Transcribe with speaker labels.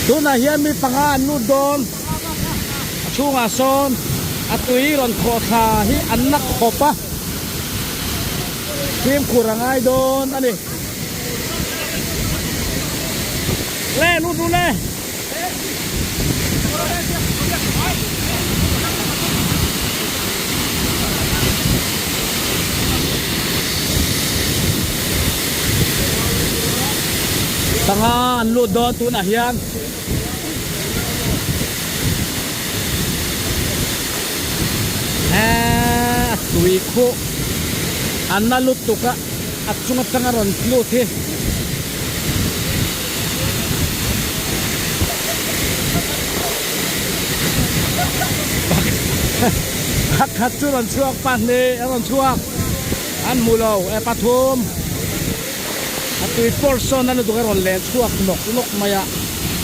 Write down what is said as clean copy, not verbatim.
Speaker 1: doon na hiyan may pangano doon chungason at uiron ko sa hi anak ko pa kim kurang ay doon ani le nudu le tanga anlo doon to na hiyan tuwi ko analut to ka at sungat ka nga ron luti bakat ron suwak pa ni ron suwak an mulaw patum at tuwi porso na ron len suwak nok maya